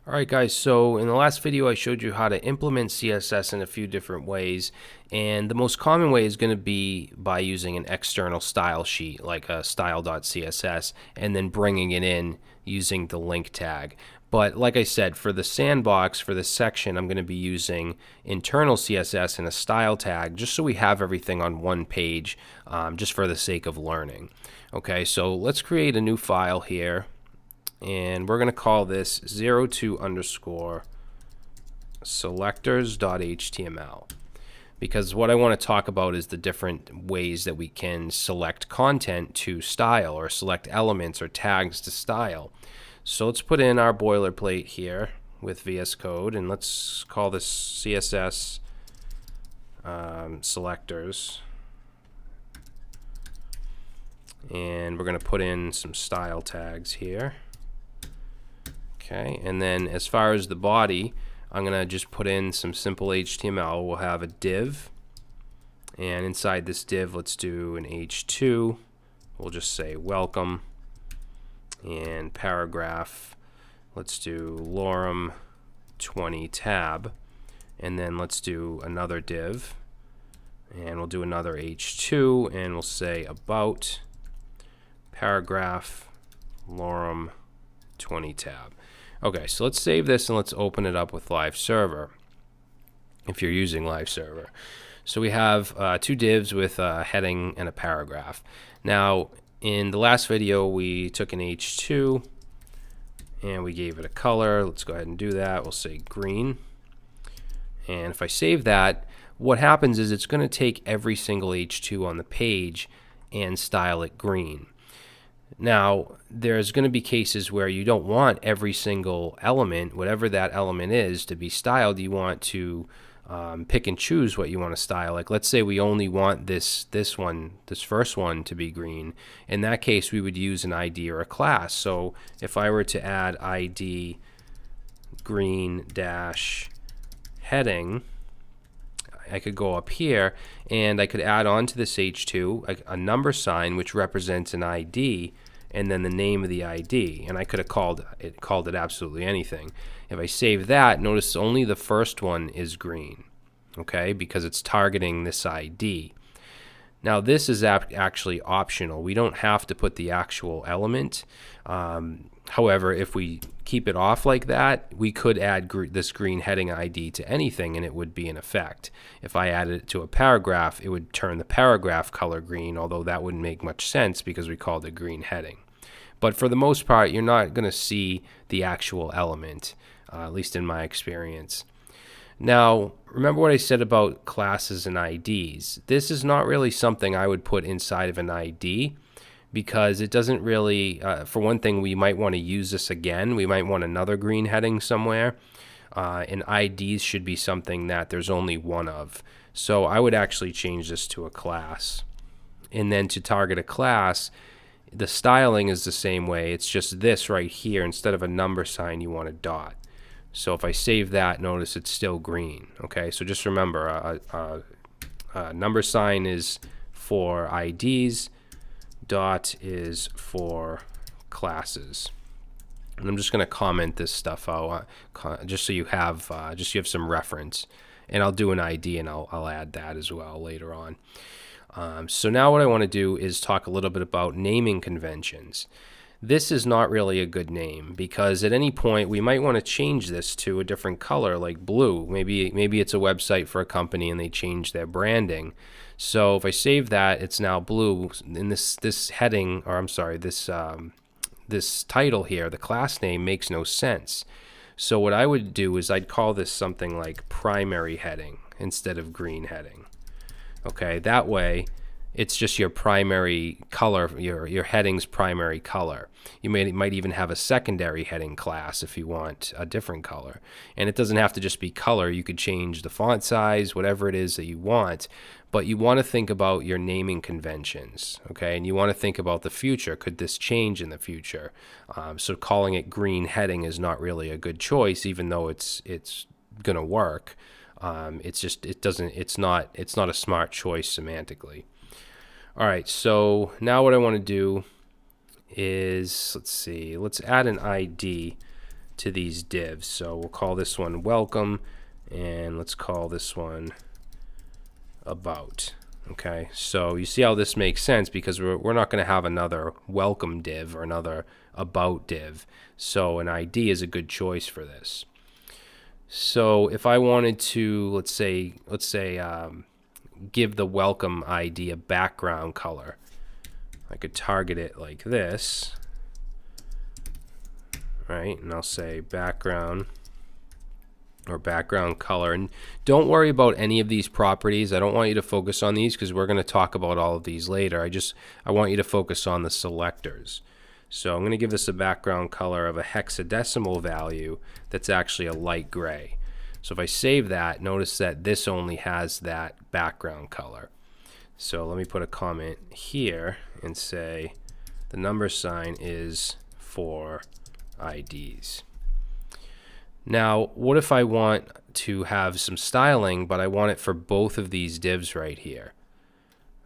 Alright guys, so in the last video I showed you how to implement CSS in a few different ways, and the most common way is going to be by using an external style sheet like a style.css and then bringing it in using the link tag. But like I said, for the sandbox, for this section, I'm going to be using internal CSS and a style tag just so we have everything on one page, just for the sake of learning. Okay, so let's create a new file here. And we're going to call this 02 underscore selectors.html, because what I want to talk about is the different ways that we can select content to style or select elements or tags to style. So let's put in our boilerplate here with VS Code, and let's call this CSS Selectors. And we're going to put in some style tags here. Okay, and then as far as the body, I'm going to just put in some simple HTML. We'll have a div, and inside this div, let's do an H2. We'll just say welcome, and paragraph, let's do lorem 20 tab, and then let's do another div, and we'll do another H2, and we'll say about paragraph lorem 20 tab. Okay, so let's save this and let's open it up with Live Server, if you're using Live Server. So we have two divs with a heading and a paragraph. Now, in the last video, we took an H2 and we gave it a color. Let's go ahead and do that. We'll say green. And if I save that, what happens is it's going to take every single H2 on the page and style it green. Now, there's going to be cases where you don't want every single element, whatever that element is, to be styled. You want to pick and choose what you want to style. Like, let's say we only want this first one to be green. In that case, we would use an ID or a class. So if I were to add ID green dash heading, I could go up here and I could add on to this H2 a number sign which represents an ID and then the name of the ID, and I could have called it absolutely anything. If I save that, notice only the first one is green, okay, because it's targeting this ID. Now this is actually optional. We don't have to put the actual element. However, if we keep it off like that, we could add this green heading ID to anything and it would be in effect. If I added it to a paragraph, it would turn the paragraph color green, although that wouldn't make much sense because we called it green heading. But for the most part, you're not going to see the actual element, at least in my experience. Now, remember what I said about classes and IDs. This is not really something I would put inside of an ID, because it doesn't really, for one thing, we might want to use this again. We might want another green heading somewhere. And IDs should be something that there's only one of. So I would actually change this to a class. And then to target a class, the styling is the same way. It's just this right here. Instead of a number sign, you want a dot. So if I save that, notice it's still green. Okay, so just remember, a number sign is for IDs. Dot is for classes, and I'm just going to comment this stuff out just so you have some reference, and I'll do an ID and I'll add that as well later on. So now what I want to do is talk a little bit about naming conventions. This is not really a good name because at any point we might want to change this to a different color like blue. Maybe it's a website for a company and they change their branding. So if I save that, it's now blue. In this heading, or I'm sorry, this title here, the class name makes no sense. So what I would do is I'd call this something like primary heading instead of green heading. Okay, that way it's just your primary color, your heading's primary color. You might even have a secondary heading class if you want a different color. And it doesn't have to just be color. You could change the font size, whatever it is that you want. But you want to think about your naming conventions, okay? And you want to think about the future. Could this change in the future? So calling it green heading is not really a good choice, even though it's going to work. It's not a smart choice semantically. All right, so now what I want to do is, let's add an ID to these divs. So we'll call this one welcome, and let's call this one about. Okay, so you see how this makes sense, because we're not going to have another welcome div or another about div. So an ID is a good choice for this. So if I wanted to, let's say give the welcome ID a background color, I could target it like this, right? And I'll say background or background color. And don't worry about any of these properties. I don't want you to focus on these because we're going to talk about all of these later. I want you to focus on the selectors. So I'm going to give this a background color of a hexadecimal value that's actually a light gray. So if I save that, notice that this only has that background color. So let me put a comment here and say the number sign is for IDs. Now, what if I want to have some styling, but I want it for both of these divs right here?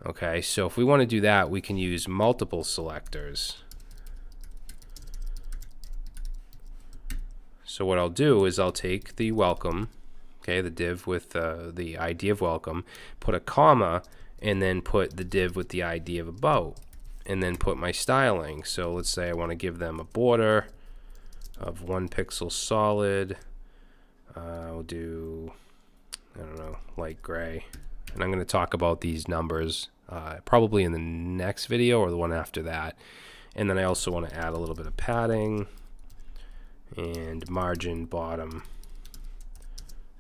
Okay, so if we want to do that, we can use multiple selectors. So what I'll do is I'll take the welcome, okay, the div with the ID of welcome, put a comma, and then put the div with the ID of about, and then put my styling. So let's say I want to give them a border of 1 pixel solid. I'll do, I don't know, light gray. And I'm going to talk about these numbers probably in the next video or the one after that. And then I also want to add a little bit of padding and margin bottom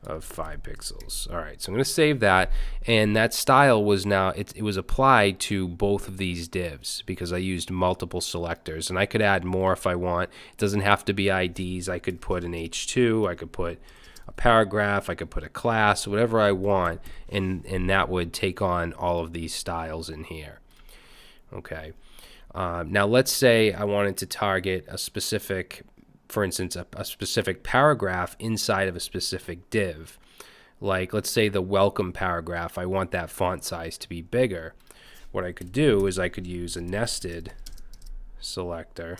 of 5 pixels. All right, so I'm going to save that, and that style was now it was applied to both of these divs because I used multiple selectors, and I could add more if I want. It doesn't have to be IDs. I could put an H2, I could put a paragraph, I could put a class, whatever I want, and that would take on all of these styles in here. Okay, now let's say I wanted to target a specific, for instance, a specific paragraph inside of a specific div. Like, let's say the welcome paragraph, I want that font size to be bigger. What I could do is I could use a nested selector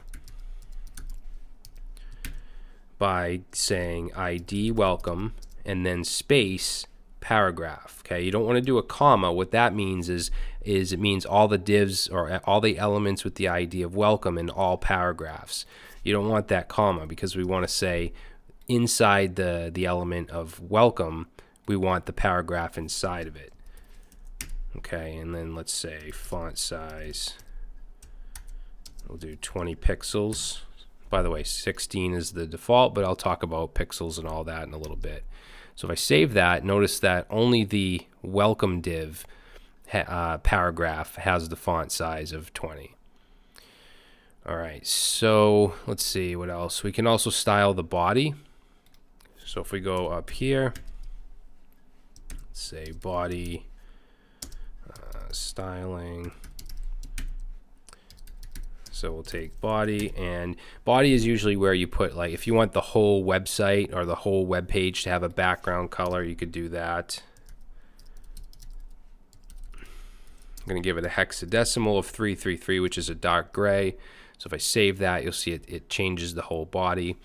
by saying ID welcome and then space paragraph. Okay, you don't want to do a comma. What that means is it means all the divs or all the elements with the ID of welcome in all paragraphs. You don't want that comma because we want to say inside the element of welcome, we want the paragraph inside of it. Okay, and then let's say font size, we'll do 20 pixels. By the way, 16 is the default, but I'll talk about pixels and all that in a little bit. So if I save that, notice that only the welcome div paragraph has the font size of 20. All right, so let's see what else. We can also style the body. So if we go up here, let's say body styling. So we'll take body, and body is usually where you put, like, if you want the whole website or the whole web page to have a background color, you could do that. I'm going to give it a hexadecimal of 333, which is a dark gray. So if I save that, you'll see it changes the whole body.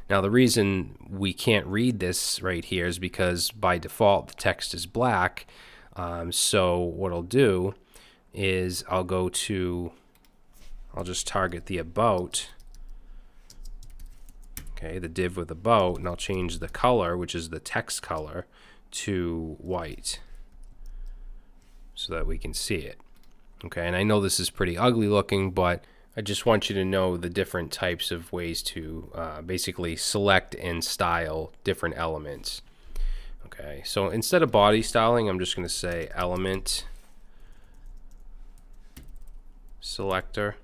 Now the reason we can't read this right here is because by default the text is black. So what I'll do is I'll just target the about, okay, the div with about, and I'll change the color, which is the text color, to white so that we can see it. Okay, and I know this is pretty ugly looking, but I just want you to know the different types of ways to basically select and style different elements. Okay, so instead of body styling, I'm just going to say element selector.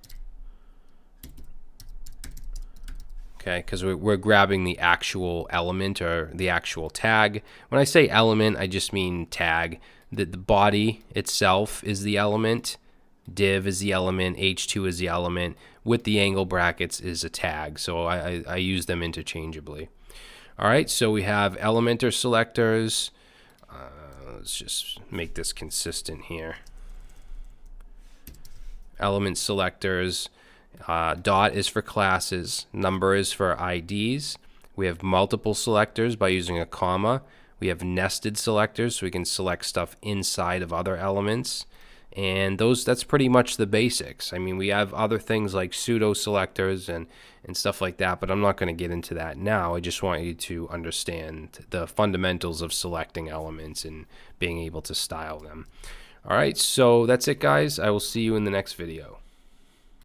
Okay, because we're grabbing the actual element or the actual tag. When I say element, I just mean tag. The body itself is the element. Div is the element, H2 is the element, with the angle brackets is a tag. So I use them interchangeably. All right, so we have Elementor selectors. Let's just make this consistent here. Element selectors. Dot is for classes. Number is for IDs. We have multiple selectors by using a comma. We have nested selectors, so we can select stuff inside of other elements. And that's pretty much the basics. I mean, we have other things like pseudo selectors and stuff like that, but I'm not going to get into that now. I just want you to understand the fundamentals of selecting elements and being able to style them. All right, so that's it, guys. I will see you in the next video.